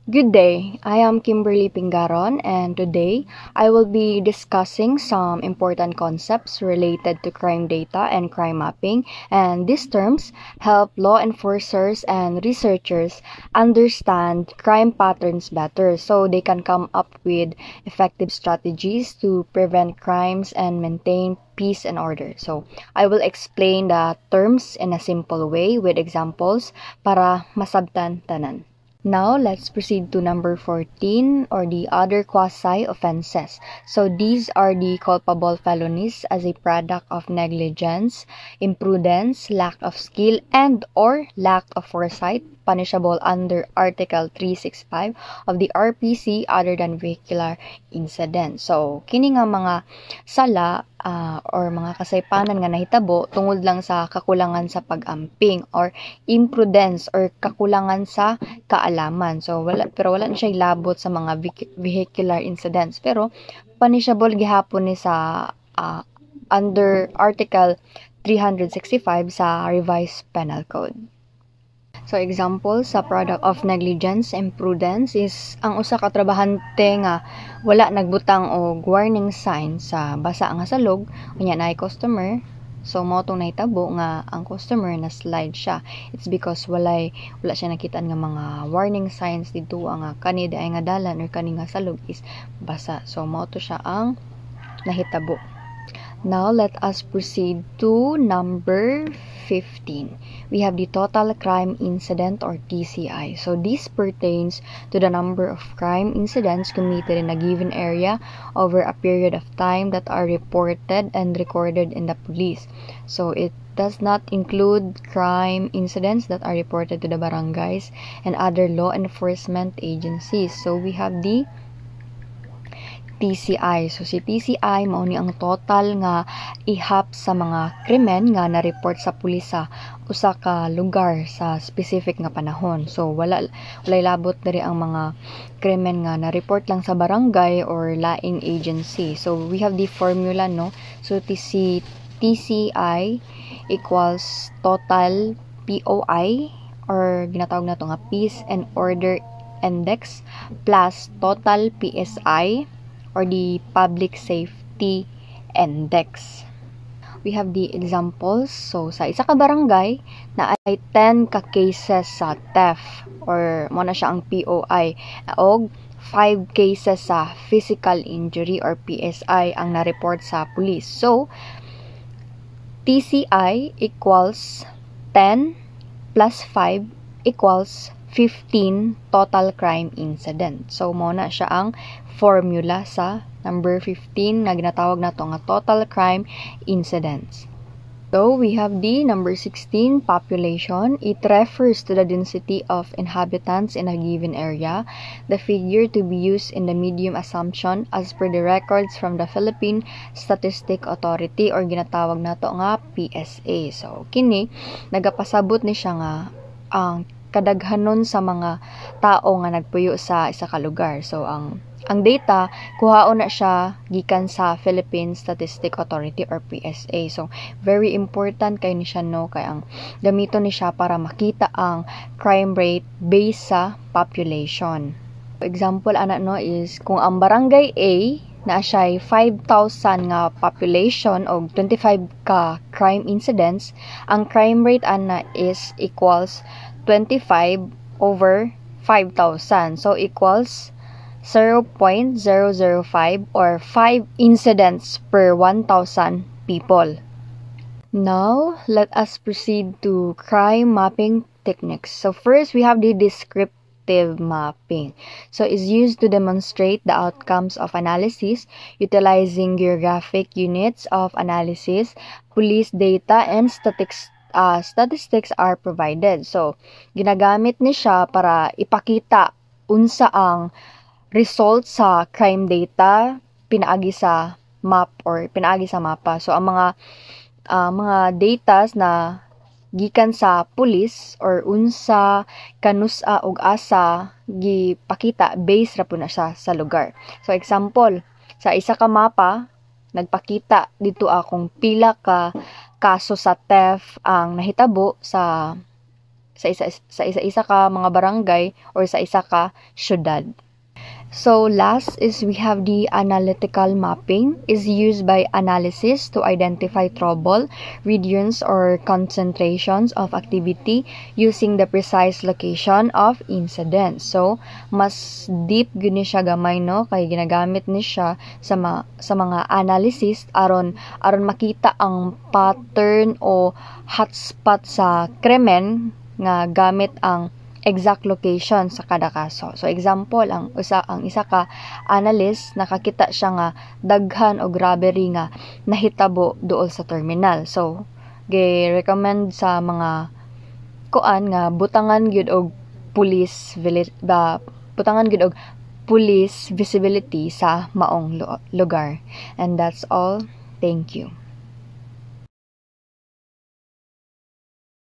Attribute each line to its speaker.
Speaker 1: Good day, I am Kimberly Pingaron, and today I will be discussing some important concepts related to crime data and crime mapping, and these terms help law enforcers and researchers understand crime patterns better so they can come up with effective strategies to prevent crimes and maintain peace and order. So, I will explain the terms in a simple way with examples para masabtan tanan. Now, let's proceed to number 14 or the other quasi-offenses. So, these are the culpable felonies as a product of negligence, imprudence, lack of skill, and or lack of foresight, punishable under Article 365 of the RPC other than vehicular incident. So, kini nga mga sala or mga kasaypanan nga nahitabo tungod lang sa kakulangan sa pag-amping or imprudence or kakulangan sa kaalaman. So wala na siya labot sa mga vehicular incidents pero punishable gihapon ni sa under Article 365 sa Revised Penal Code. So example sa product of negligence, imprudence is ang usa ka trabahante nga wala nagbutang og warning sign sa basa nga salog unya naay customer. So mao tong nahitabo nga ang customer na slide siya. It's because wala siya nakita nga mga warning signs dito nga kani ay nga dalan or kani nga salog is basa. So mao to siya ang nahitabo. Now, let us proceed to number 15. We have the total crime incident or TCI. So, this pertains to the number of crime incidents committed in a given area over a period of time that are reported and recorded in the police. So, it does not include crime incidents that are reported to the barangays and other law enforcement agencies. So, we have the TCI. So, si TCI, mao ni ang total nga ihap sa mga krimen nga na-report sa pulis sa usa ka lugar sa specific nga panahon. So, walay labot diri ang mga krimen nga na-report lang sa barangay or laing agency. So, we have the formula, no? So, TCI equals total POI or ginatawag na to nga Peace and Order Index plus total PSI or the Public Safety Index. We have the examples. So, sa isa ka barangay na ay 10 ka cases sa theft or mo na siya ang POI o 5 cases sa physical injury or PSI ang na-report sa police. So, TCI equals 10 plus 5 equals 15 total crime incident. So, mo na siya ang formula sa number 15 na ginatawag na to nga total crime incidents. So, we have the number 16, population. It refers to the density of inhabitants in a given area. The figure to be used in the medium assumption as per the records from the Philippine Statistic Authority or ginatawag na to nga PSA. So, kini, nagapasabot ni siya nga ang kadaghanon sa mga tao nga nagpuyo sa isa ka lugar. So, ang data, kuhaon na siya gikan sa Philippine Statistic Authority or PSA. So, very important kay ni siya, no? Kay ang gamito ni siya para makita ang crime rate based sa population. Example, ana no, is kung ang barangay A na siya'y 5,000 nga population o 25 ka crime incidents, ang crime rate ana is equals 25 over 5,000. So, equals 0.005 or 5 incidents per 1,000 people. Now, let us proceed to crime mapping techniques. So, first, we have the descriptive mapping. So, it's used to demonstrate the outcomes of analysis utilizing geographic units of analysis, police data, and statistics are provided. So, ginagamit ni siya para ipakita unsa ang result sa crime data pinaagi sa map or pinaagi sa mapa. So, ang mga data na gikan sa police or unsa kanusa og asa gipakita based ra po na siya sa lugar. So, example, sa isa ka mapa, nagpakita dito akong pila ka kaso sa theft ang nahitabo sa sa isa ka mga barangay or sa isa ka syudad. So last is we have the analytical mapping is used by analysis to identify trouble, regions or concentrations of activity using the precise location of incidents. So mas deep gyud ni siya gamay no kay ginagamit ni siya sa mga analysis aron makita ang pattern o hotspot sa krimen nga gamit ang exact location sa kada kaso. So example, ang isa ka analyst nakakita siya nga daghan og robbery nga nahitabo duol sa terminal. So gi-recommend sa mga kuan nga butangan gyud og police visibility sa maong lugar. And that's all. Thank you.